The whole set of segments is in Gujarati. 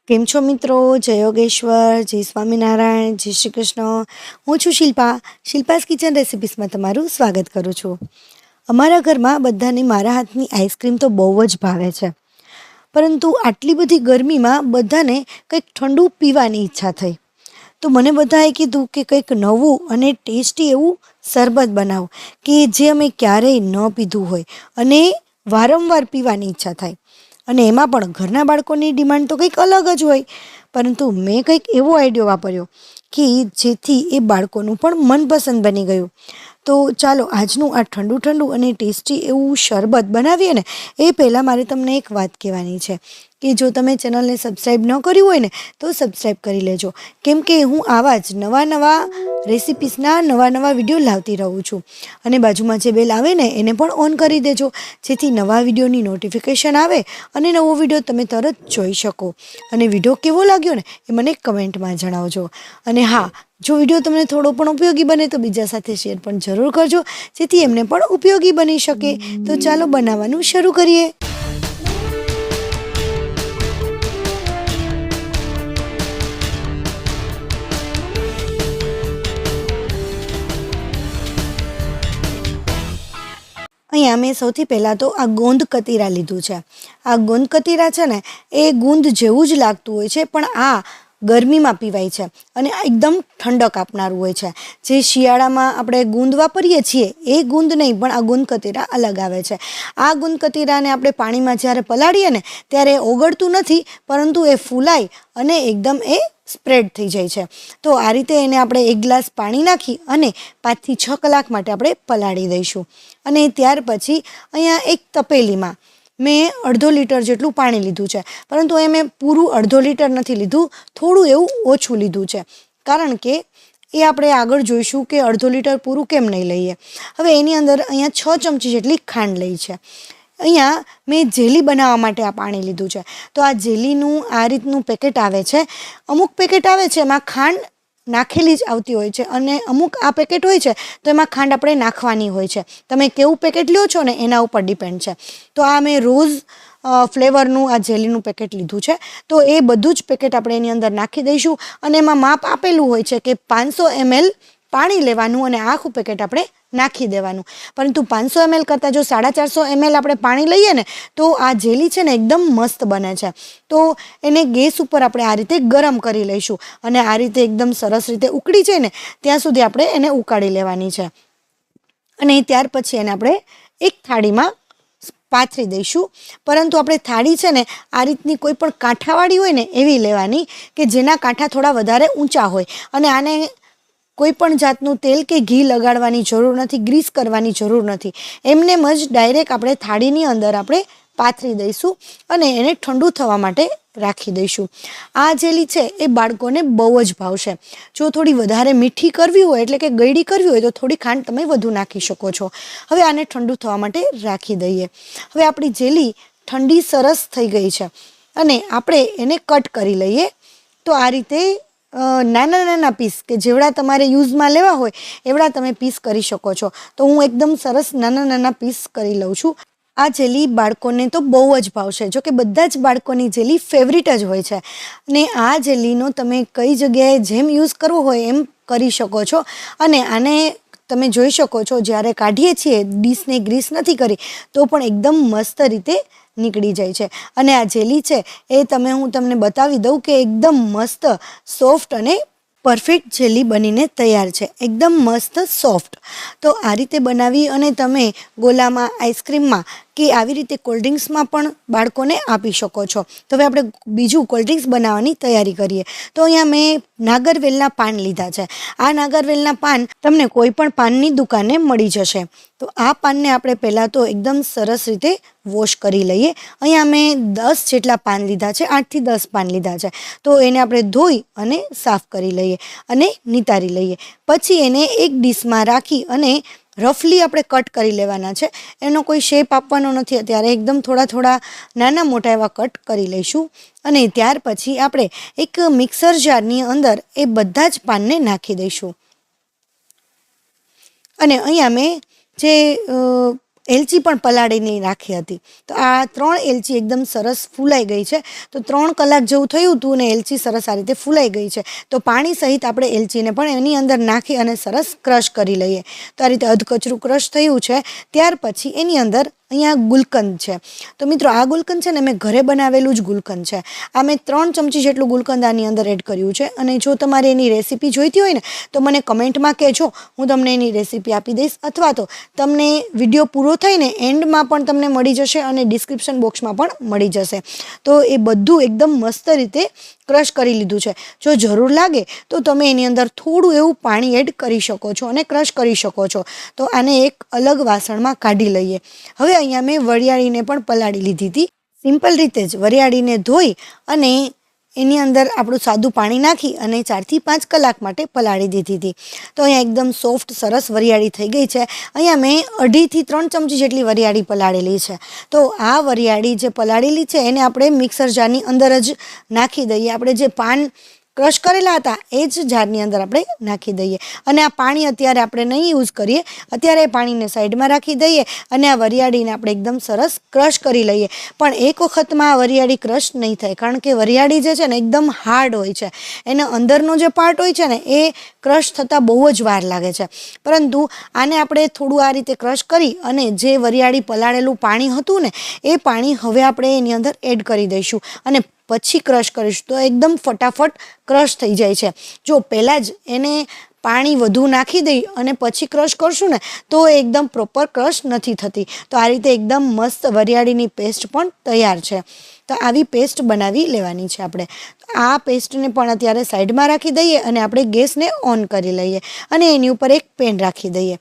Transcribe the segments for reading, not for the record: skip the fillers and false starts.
કેમ છો મિત્રો? જય યોગેશ્વર, જય સ્વામિનારાયણ, જય શ્રી કૃષ્ણ. હું છું શિલ્પાસ કિચન રેસિપીસમાં તમારું સ્વાગત કરું છું. અમારા ઘરમાં બધાને મારા હાથની આઈસ્ક્રીમ તો બહુ જ ભાવે છે, પરંતુ આટલી બધી ગરમીમાં બધાને કંઈક ઠંડુ પીવાની ઈચ્છા થઈ. તો મને બધાએ કીધું કે કંઈક નવું અને ટેસ્ટી એવું શરબત બનાવો કે જે અમે ક્યારેય ન પીધું હોય અને વારંવાર પીવાની ઈચ્છા થાય. અને એમાં પણ ઘરના બાળકોની ડિમાન્ડ તો કંઈક અલગ જ હોય, પરંતુ મેં કંઈક એવો આઈડિયો વાપર્યો કે જેથી એ બાળકોનું પણ મનપસંદ બની ગયું. તો ચાલો આજનું આ ઠંડુ ઠંડુ અને ટેસ્ટી એવું શરબત બનાવીએ ને એ પહેલાં મારે તમને એક વાત કહેવાની છે કે જો તમે ચેનલને સબસ્ક્રાઈબ ન કર્યું હોય ને તો સબસ્ક્રાઈબ કરી લેજો, કેમ કે હું આવા જ નવા રેસિપીસના નવા વિડીયો લાવતી રહું છું. અને બાજુમાં જે બેલ આવે ને એને પણ ઓન કરી દેજો, જેથી નવા વિડીયોની નોટિફિકેશન આવે અને નવો વિડીયો તમે તરત જોઈ શકો. અને વિડીયો કેવો લાગ્યો ને એ મને કમેન્ટમાં જણાવજો. અને હા, જો વિડીયો તમને થોડો પણ ઉપયોગી બને તો બીજા સાથે શેર પણ જરૂર કરજો, જેથી એમને પણ ઉપયોગી બની શકે. તો ચાલો બનાવવાનું શરૂ કરીએ. અહીંયા મેં સૌથી પહેલાં તો આ ગોંદ કતીરા લીધું છે. આ ગોંદ કતીરા છે ને એ ગુંદ જેવું જ લાગતું હોય છે, પણ આ ગરમીમાં પીવાય છે અને એકદમ ઠંડક આપનારું હોય છે. જે શિયાળામાં આપણે ગુંદ વાપરીએ છીએ એ ગુંદ નહીં, પણ આ ગુંદ કતીરા અલગ આવે છે. આ ગુંદ કતીરાને આપણે પાણીમાં જ્યારે પલાળીએ ને ત્યારે ઓગળતું નથી, પરંતુ એ ફૂલાય અને એકદમ એ સ્પ્રેડ થઈ જાય છે. તો આ રીતે એને આપણે એક ગ્લાસ પાણી નાખી અને 5 થી 6 કલાક માટે આપણે પલાળી દઈશું. અને ત્યાર પછી અહીંયા એક તપેલીમાં મેં 1/2 લીટર જેટલું પાણી લીધું છે, પરંતુ એ મેં પૂરું 1/2 લીટર નથી લીધું, થોડું એવું ઓછું લીધું છે, કારણ કે એ આપણે આગળ જોઈશું કે 1/2 લીટર પૂરું કેમ નહીં લઈએ. હવે એની અંદર અહીંયા 6 ચમચી જેટલી ખાંડ લઈ છે. અહીંયા મેં જેલી બનાવવા માટે આ પાણી લીધું છે. તો આ જેલીનું આ રીતનું પેકેટ આવે છે. અમુક પેકેટ આવે છે એમાં ખાંડ નાખેલી જ આવતી હોય છે, અને અમુક આ પેકેટ હોય છે તો એમાં ખાંડ આપણે નાખવાની હોય છે. તમે કેવું પેકેટ લ્યો છો ને એના ઉપર ડિપેન્ડ છે. તો આ મેં રોઝ ફ્લેવરનું આ જેલીનું પેકેટ લીધું છે. તો એ બધું જ પેકેટ આપણે એની અંદર નાખી દઈશું. અને એમાં માપ આપેલું હોય છે કે 500 ml પાણી લેવાનું અને આખું પેકેટ આપણે નાખી દેવાનું. પરંતુ 500 ml કરતાં જો 450 ml આપણે પાણી લઈએ ને તો આ જેલી છે ને એકદમ મસ્ત બને છે. તો એને ગેસ ઉપર આપણે આ રીતે ગરમ કરી લઈશું, અને આ રીતે એકદમ સરસ રીતે ઉકળી જાય ને ત્યાં સુધી આપણે એને ઉકાળી લેવાની છે. અને ત્યાર પછી એને આપણે એક થાળીમાં પાથરી દઈશું. પરંતુ આપણે થાળી છે ને આ રીતની કોઈ પણ કાંઠાવાળી હોય ને એવી લેવાની, કે જેના કાંઠા થોડા વધારે ઊંચા હોય. અને આને કોઈ પણ જાતનું તેલ કે ઘી લગાડવાની જરૂર નથી, ગ્રીસ કરવાની જરૂર નથી. એમનેમ જ ડાયરેક્ટ આપણે થાળીની અંદર આપણે પાથરી દઈશું અને એને ઠંડુ થવા માટે રાખી દઈશું. આ જેલી છે એ બાળકોને બહુ જ ભાવશે. જો થોડી વધારે મીઠી કરવી હોય, એટલે કે ગળી કરવી હોય, તો થોડી ખાંડ તમે વધુ નાખી શકો છો. હવે આને ઠંડુ થવા માટે રાખી દઈએ. હવે આપણી જેલી ઠંડી સરસ થઈ ગઈ છે અને આપણે એને કટ કરી લઈએ. તો આ રીતે નાના પીસ કે જેવડા તમારે યુઝમાં લેવા હોય એવડા તમે પીસ કરી શકો છો. તો હું એકદમ સરસ નાના પીસ કરી લઉં છું. આ જેલી બાળકોને તો બહુ જ ભાવશે. જો કે બધા જ બાળકોની જેલી ફેવરિટ જ હોય છે. અને આ જેલીનો તમે કઈ જગ્યાએ જેમ યુઝ કરવો હોય એમ કરી શકો છો. અને આને તમે જોઈ શકો છો, જ્યારે કાઢીએ છીએ ડીશને ગ્રીસ નથી કરી તો પણ એકદમ મસ્ત રીતે નીકળી જાય છે. અને આ જેલી છે એ હું તમને બતાવી દઉં કે એકદમ મસ્ત સોફ્ટ અને પરફેક્ટ જેલી બનીને તૈયાર છે. એકદમ મસ્ત સોફ્ટ. તો આ રીતે બનાવી અને તમે ગોલામાં, આઈસ્ક્રીમમાં કે આવી રીતે કોલ્ડ્રિંક્સમાં પણ બાળકોને આપી શકો છો. તો હવે આપણે બીજું કોલ્ડ્રિંક્સ બનાવવાની તૈયારી કરીએ. તો અહીંયા મેં નાગરવેલના પાન લીધા છે. આ નાગરવેલના પાન તમને કોઈ પણ પાનની દુકાને મળી જશે. તો આ પાનને આપણે પહેલાં તો એકદમ સરસ રીતે વોશ કરી લઈએ. અહીંયા મેં 10 જેટલા પાન લીધા છે, 8 થી 10 પાન લીધા છે. તો એને આપણે ધોઈ અને સાફ કરી લઈએ અને નિતારી લઈએ. પછી એને એક ડીશમાં રાખી અને રફલી આપણે કટ કરી લેવાના છે. એનો કોઈ શેપ આપવાનો નથી અત્યારે, એકદમ થોડા નાના મોટા એવા કટ કરી લઈશું. અને ત્યાર પછી આપણે એક મિક્સર જારની અંદર એ બધા જ પાનને નાખી દઈશું. અને અહીંયા મેં જે એલચી પણ પલાળીને રાખી હતી. તો આ 3 એલચી એકદમ સરસ ફૂલાઈ ગઈ છે. તો 3 કલાક જેવું થયું હતું અને એલચી સરસ આ રીતે ફૂલાઈ ગઈ છે. તો પાણી સહિત આપણે એલચીને પણ એની અંદર નાખી અને સરસ ક્રશ કરી લઈએ. તો આ રીતે અધકચરું ક્રશ થયું છે. ત્યાર પછી એની અંદર અહીંયા ગુલકંદ છે. તો મિત્રો આ ગુલકંદ છે ને મેં ઘરે બનાવેલું જ ગુલકંદ છે. આ મેં 3 ચમચી જેટલું ગુલકંદ આની અંદર એડ કર્યું છે. અને જો તમારે એની રેસીપી જોઈતી હોય ને તો મને કમેન્ટમાં કહેજો, હું તમને એની રેસીપી આપી દઈશ. અથવા તો તમને વિડીયો પૂરો થઈને એન્ડમાં પણ તમને મળી જશે અને ડિસ્ક્રિપ્શન બોક્સમાં પણ મળી જશે. તો એ બધું એકદમ મસ્ત રીતે ક્રશ કરી લીધું છે. જો જરૂર લાગે તો તમે એની અંદર થોડું એવું પાણી એડ કરી શકો છો અને ક્રશ કરી શકો છો. તો આને એક અલગ વાસણમાં કાઢી લઈએ. હવે અહીંયા મેં વરિયાળીને પણ પલાળી લીધી હતી. સિમ્પલ રીતે જ વરિયાળીને ધોઈ અને એની અંદર આપણું સાદું પાણી નાખી અને 4 થી 5 કલાક માટે પલાળી દીધી હતી. તો અહીંયા એકદમ સોફ્ટ સરસ વરિયાળી થઈ ગઈ છે. અહીંયા મેં 2.5 થી 3 ચમચી જેટલી વરિયાળી પલાળેલી છે. તો આ વરિયાળી જે પલાળેલી છે એને આપણે મિક્સર જારની અંદર જ નાખી દઈએ. આપણે જે પાન ક્રશ કરેલા હતા એ જ જારની અંદર આપણે નાખી દઈએ. અને આ પાણી અત્યારે આપણે નહીં યુઝ કરીએ. અત્યારે પાણીને સાઈડમાં રાખી દઈએ અને આ વરિયાળીને આપણે એકદમ સરસ ક્રશ કરી લઈએ. પણ એક વખતમાં આ વરિયાળી ક્રશ નહીં થાય, કારણ કે વરિયાળી જે છે ને એકદમ હાર્ડ હોય છે. એનો અંદરનો જે પાર્ટ હોય છે ને એ ક્રશ થતાં બહુ જ વાર લાગે છે. પરંતુ આને આપણે થોડું આ રીતે ક્રશ કરી અને જે વરિયાળી પલાળેલું પાણી હતું ને એ પાણી હવે આપણે એની અંદર એડ કરી દઈશું અને પછી ક્રશ કરીશું. તો એકદમ ફટાફટ ક્રશ થઈ જાય છે. જો પહેલાં જ એને પાણી વધુ નાખી દઈ અને પછી ક્રશ કરશું ને તો એકદમ પ્રોપર ક્રશ નથી થતી. તો આ રીતે એકદમ મસ્ત વરિયાળીની પેસ્ટ પણ તૈયાર છે. તો આવી પેસ્ટ બનાવી લેવાની છે આપણે. આ પેસ્ટને પણ અત્યારે સાઈડમાં રાખી દઈએ અને આપણે ગેસને ઓન કરી લઈએ અને એની ઉપર એક પેન રાખી દઈએ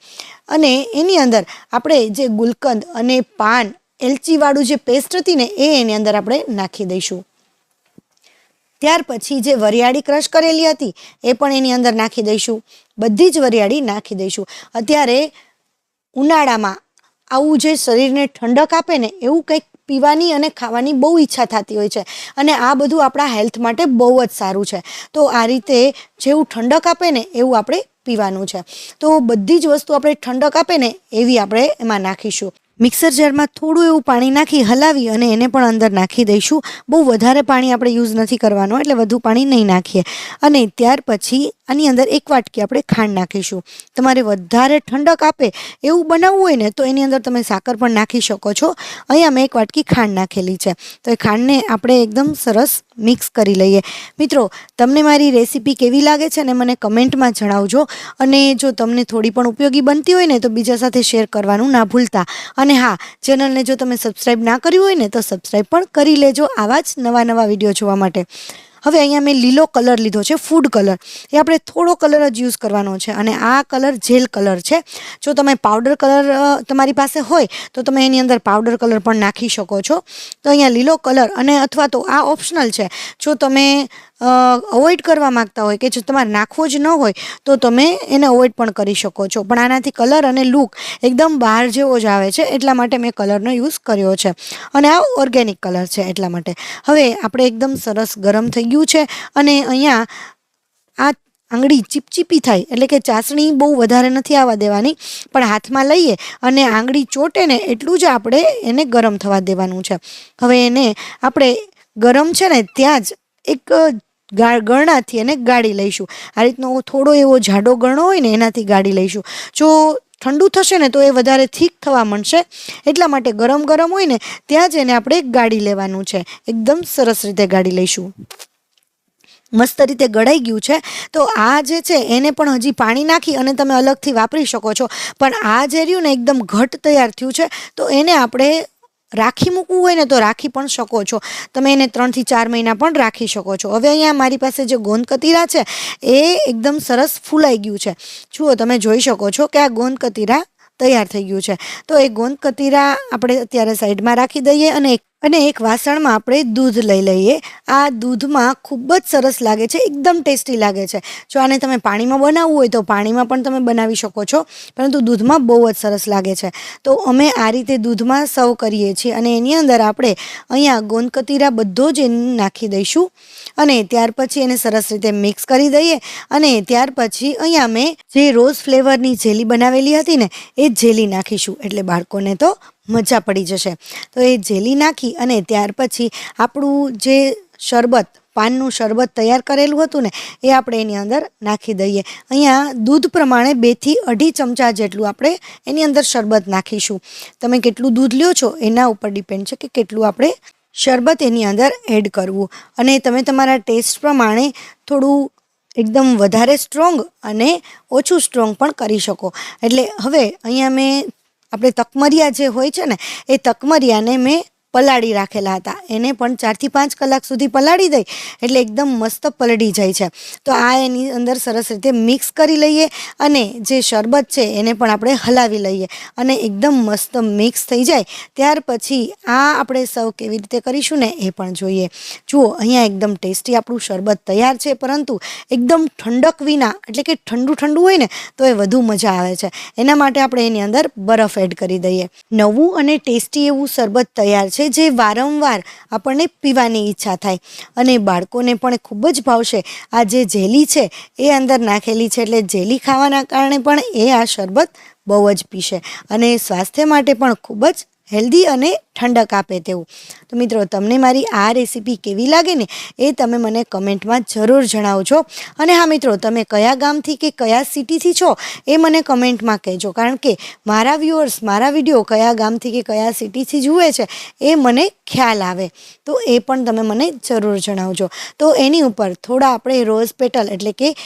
અને એની અંદર આપણે જે ગુલકંદ અને પાન એલચીવાળું જે પેસ્ટ હતી ને એ એની અંદર આપણે નાખી દઈશું. ત્યાર પછી જે વરિયાળી ક્રશ કરેલી હતી એ પણ એની અંદર નાખી દઈશું. બધી જ વરિયાળી નાખી દઈશું. અત્યારે ઉનાળામાં આવું જે શરીરને ઠંડક આપે ને એવું કંઈક પીવાની અને ખાવાની બહુ ઈચ્છા થતી હોય છે. અને આ બધું આપણા હેલ્થ માટે બહુ જ સારું છે. તો આ રીતે જેવું ઠંડક આપે ને એવું આપણે પીવાનું છે. તો બધી જ વસ્તુ આપણે ઠંડક આપે ને એવી આપણે એમાં નાખીશું. મિક્સર જારમાં થોડું એવું પાણી નાખી હલાવી અને એને પણ અંદર નાખી દઈશું. બહુ વધારે પાણી આપણે યુઝ નથી કરવાનો, એટલે વધુ પાણી નહીં નાખીએ. અને ત્યાર પછી આની અંદર 1 વાટકી આપણે ખાંડ નાખીશું. તમારે વધારે ઠંડક આપે એવું બનાવવું હોય ને તો એની અંદર તમે સાકર પણ નાખી શકો છો. અહીંયા મેં 1 વાટકી ખાંડ નાખેલી છે. તો એ ખાંડને આપણે એકદમ સરસ મિક્સ કરી લઈએ. મિત્રો, તમને મારી રેસીપી કેવી લાગે છે ને મને કમેન્ટમાં જણાવજો. અને જો તમને થોડી પણ ઉપયોગી બનતી હોય ને તો બીજા સાથે શેર કરવાનું ના ભૂલતા. અને હા, ચેનલને જો તમે સબસ્ક્રાઈબ ના કર્યું હોય ને તો સબસ્ક્રાઈબ પણ કરી લેજો આવા જ નવા વિડીયો જોવા માટે. હવે અહીંયા મેં લીલો કલર લીધો છે, ફૂડ કલર. એ આપણે થોડો કલર જ યુઝ કરવાનો છે અને આ કલર જેલ કલર છે. જો તમે પાવડર કલર તમારી પાસે હોય તો તમે એની અંદર પાવડર કલર પણ નાખી શકો છો. તો અહીંયા લીલો કલર અને અથવા તો આ ઓપ્શનલ છે. જો તમે અવોઇડ કરવા માગતા હોય કે જો તમારે નાખવો જ ન હોય તો તમે એને અવોઇડ પણ કરી શકો છો. પણ આનાથી કલર અને લુક એકદમ બહાર જેવો જ આવે છે, એટલા માટે મેં કલરનો યુઝ કર્યો છે. અને આ ઓર્ગેનિક કલર છે એટલા માટે. હવે આપણે એકદમ સરસ ગરમ થઈ ગયું છે અને અહીંયા આ આંગળી ચીપચીપી થાય એટલે કે ચાસણી બહુ વધારે નથી આવવા દેવાની, પણ હાથમાં લઈએ અને આંગળી ચોટે ને એટલું જ આપણે એને ગરમ થવા દેવાનું છે. હવે એને આપણે ગરમ છે ને ત્યાં જ એક ગરણાથી એને ગાળી લઈશું. આ રીતનો થોડો એવો જાડો ગરણો હોય ને એનાથી ગાળી લઈશું. જો ઠંડુ થશે ને તો એ વધારે થીક થવા માંડશે, એટલા માટે ગરમ હોય ને ત્યાં જ એને આપણે ગાળી લેવાનું છે. એકદમ સરસ રીતે ગાળી લઈશું. મસ્ત રીતે ગળાઈ ગયું છે. તો આ જે છે એને પણ હજી પાણી નાખી અને તમે અલગથી વાપરી શકો છો. પણ આ જે રહ્યું ને એકદમ ઘટ તૈયાર થયું છે, તો એને આપણે રાખી મૂકવું હોય ને તો રાખી પણ શકો છો. તમે એને 3 થી 4 મહિના પણ રાખી શકો છો. હવે અહીંયા મારી પાસે જે ગોંદ કતીરા છે એ એકદમ સરસ ફૂલાઈ ગયું છે. જુઓ, તમે જોઈ શકો છો કે આ ગોંદ કતીરા તૈયાર થઈ ગયું છે. તો એ ગોંદ કતીરા આપણે અત્યારે સાઈડમાં રાખી દઈએ અને એક અને એક વાસણમાં આપણે દૂધ લઈ લઈએ. આ દૂધમાં ખૂબ જ સરસ લાગે છે, એકદમ ટેસ્ટી લાગે છે. જો આને તમે પાણીમાં બનાવવું હોય તો પાણીમાં પણ તમે બનાવી શકો છો, પરંતુ દૂધમાં બહુ જ સરસ લાગે છે. તો અમે આ રીતે દૂધમાં સર્વ કરીએ છીએ અને એની અંદર આપણે અહીંયા ગોંદ કતીરા બધો જ નાખી દઈશું અને ત્યાર પછી એને સરસ રીતે મિક્સ કરી દઈએ. અને ત્યાર પછી અહીંયા મેં જે રોઝ ફ્લેવરની જેલી બનાવેલી હતી ને એ જેલી નાખીશું, એટલે બાળકોને તો મજા પડી જશે. તો એ જેલી નાખી અને ત્યાર પછી આપણું જે શરબત, પાનનું શરબત તૈયાર કરેલું હતું ને એ આપણે એની અંદર નાખી દઈએ. અહીંયા દૂધ પ્રમાણે 2 થી 2.5 ચમચા જેટલું આપણે એની અંદર શરબત નાખીશું. તમે કેટલું દૂધ લ્યો છો એના ઉપર ડિપેન્ડ છે કે કેટલું આપણે શરબત એની અંદર એડ કરવું. અને તમે તમારા ટેસ્ટ પ્રમાણે થોડું એકદમ વધારે સ્ટ્રોંગ અને ઓછું સ્ટ્રોંગ પણ કરી શકો. એટલે હવે અહીંયા મેં આપણે તકમરિયા જે હોય છે ને એ તકમરિયાને મેં પલાળી રાખેલા હતા, એને પણ 4 થી 5 કલાક સુધી પલાળી દઈ એટલે એકદમ મસ્ત પલળી જાય છે. તો આ એની અંદર સરસ રીતે મિક્સ કરી લઈએ અને જે શરબત છે એને પણ આપણે હલાવી લઈએ અને એકદમ મસ્ત મિક્સ થઈ જાય ત્યાર પછી આ આપણે સર્વ કેવી રીતે કરીશું ને એ પણ જોઈએ. જુઓ, અહીંયા એકદમ ટેસ્ટી આપણું શરબત તૈયાર છે, પરંતુ એકદમ ઠંડક વિના, એટલે કે ઠંડુ ઠંડુ હોય ને તો એ વધુ મજા આવે છે. એના માટે આપણે એની અંદર બરફ એડ કરી દઈએ. નવું અને ટેસ્ટી એવું શરબત તૈયાર છે જે વારંવાર આપણને પીવાની ઈચ્છા થાય અને બાળકોને પણ ખૂબ જ ભાવશે. આ જે જેલી છે એ અંદર નાખેલી છે એટલે જેલી ખાવાના કારણે પણ એ આ શરબત બહુ જ પીશે અને સ્વાસ્થ્ય માટે પણ ખૂબ જ હેલ્ધી અને ઠંડક આપે તેવું. તો મિત્રો, તમને મારી આ રેસીપી કેવી લાગે ને એ તમે મને કમેન્ટમાં જરૂર જણાવજો. અને હા મિત્રો, તમે કયા ગામથી કે કયા સિટીથી છો એ મને કમેન્ટમાં કહેજો, કારણ કે મારા વ્યુઅર્સ મારા વિડીયો કયા ગામથી કે કયા સિટીથી જુએ છે એ મને ખ્યાલ આવે. તો એ પણ તમે મને જરૂર જણાવજો. તો એની ઉપર થોડા આપણે રોઝ પેટલ એટલે કે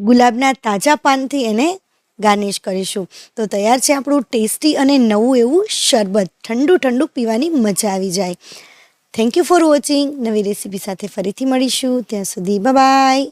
ગુલાબના તાજા પાનથી એને ગાર્નિશ કરીશું. તો તૈયાર છે આપણું ટેસ્ટી અને નવું એવું શરબત. ઠંડુ ઠંડુ પીવાની મજા આવી જાય. Thank you for watching. નવી રેસીપી સાથે ફરીથી મળીશું. ત્યાં સુધી બાય બાય.